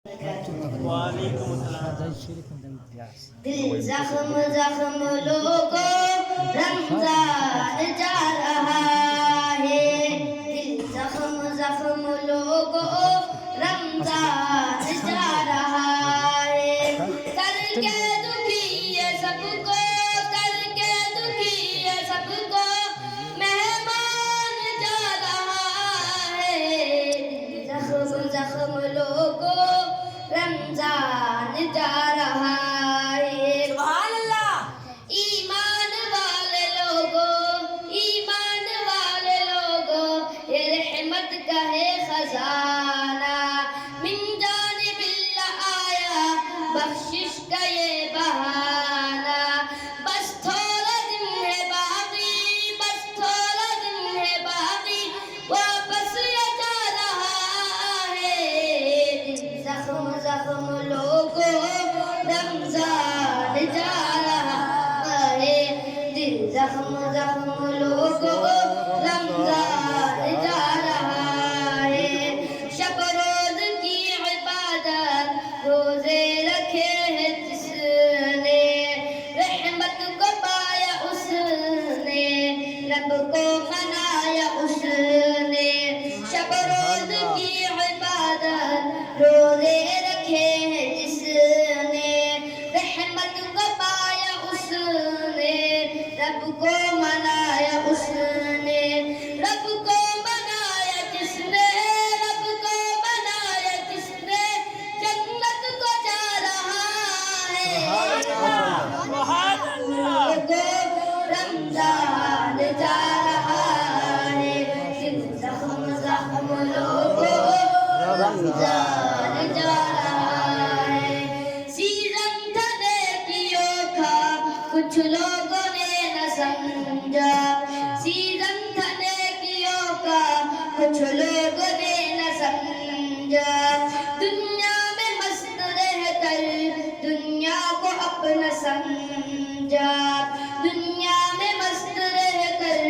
وعلیکم السلام. دل زخم زخم لوگو رمضان جا رہا ہے. دل زخم زخم لوگو رمضان جا رہا ہے. کر کے دکھی ہے سب کو، کر کے دکھی ہے سب کو مہمان جا رہا ہے. دل زخم زخم لوگو رمضان جا رہا ہے. سبحان اللہ. ایمان والے لوگوں، ایمان والے لوگوں، یہ رحمت کا ہے خزانہ. من جانب اللہ آیا بخشش کا یہ بہانہ. بس تھوڑا دن ہے باقی، بس تھوڑا دن ہے باقی، واپس یہ جا رہا ہے. دل زخم زخم لوگوں رمضان جا رہا ہے. دل زخم زخم لوگوں رمضان جا رہا ہے. شب روز کی عبادت روزے رکھے ہیں جس نے، رحمت کو پایا اس نے، رب کو منایا اس نے. شب روز کی عبادت روزے رکھے ہیں جس نے، رحمت کو پایا اس نے، رب کو منایا اس نے. رب کو منایا جس نے، رب کو منایا جس نے، جنت کو جا رہا ہے. سبحان اللہ. رمضان جا رہا ہے. دل زخم زخم لوگوں رمضان جا رہا ہے. سیزن تھا نیکیوں کا کچھ لوگوں نے نہ سمجھا. سیزن تھا نیکیوں کا کچھ لوگوں نے نہ سمجھا. دنیا میں مست رہ کر دنیا کو اپنا سمجھا. دنیا میں مست رہ کر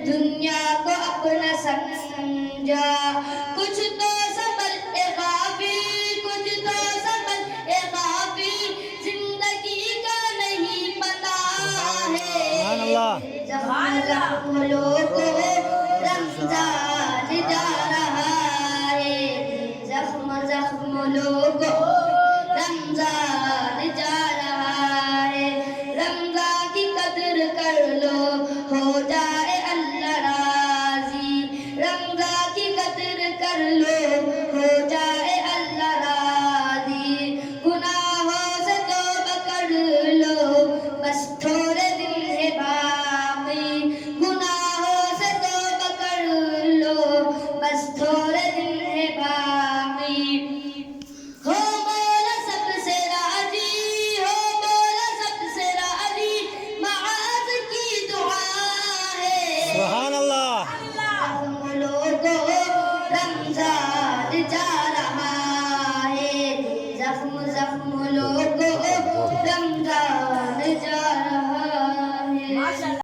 دنیا کو اپنا سمجھا. کچھ تو سنبھل اے غافل، کچھ تو سنبھل اے غافل، زندگی کا نہیں پتا ہے. زخم زخم لوگوں رمضان جا رہا ہے. زخم زخم لوگوں رمضان جا رہا ہے. رمضان کی قدر کر لو ہو جائے اللہ راضی. رمضان کی قدر کر لو ہو جائے اللہ راضی. گناہوں سے توبہ کر لو بس تھوڑے دن ہے باقی. گناہوں سے توبہ کر لو بس تھوڑے دن ہے باقی. ہو مولا سب سے راضی، ہو مولا سب سے راضی، معاذ کی دعا ہے. سبحان اللہ. ہم لوگوں رمضان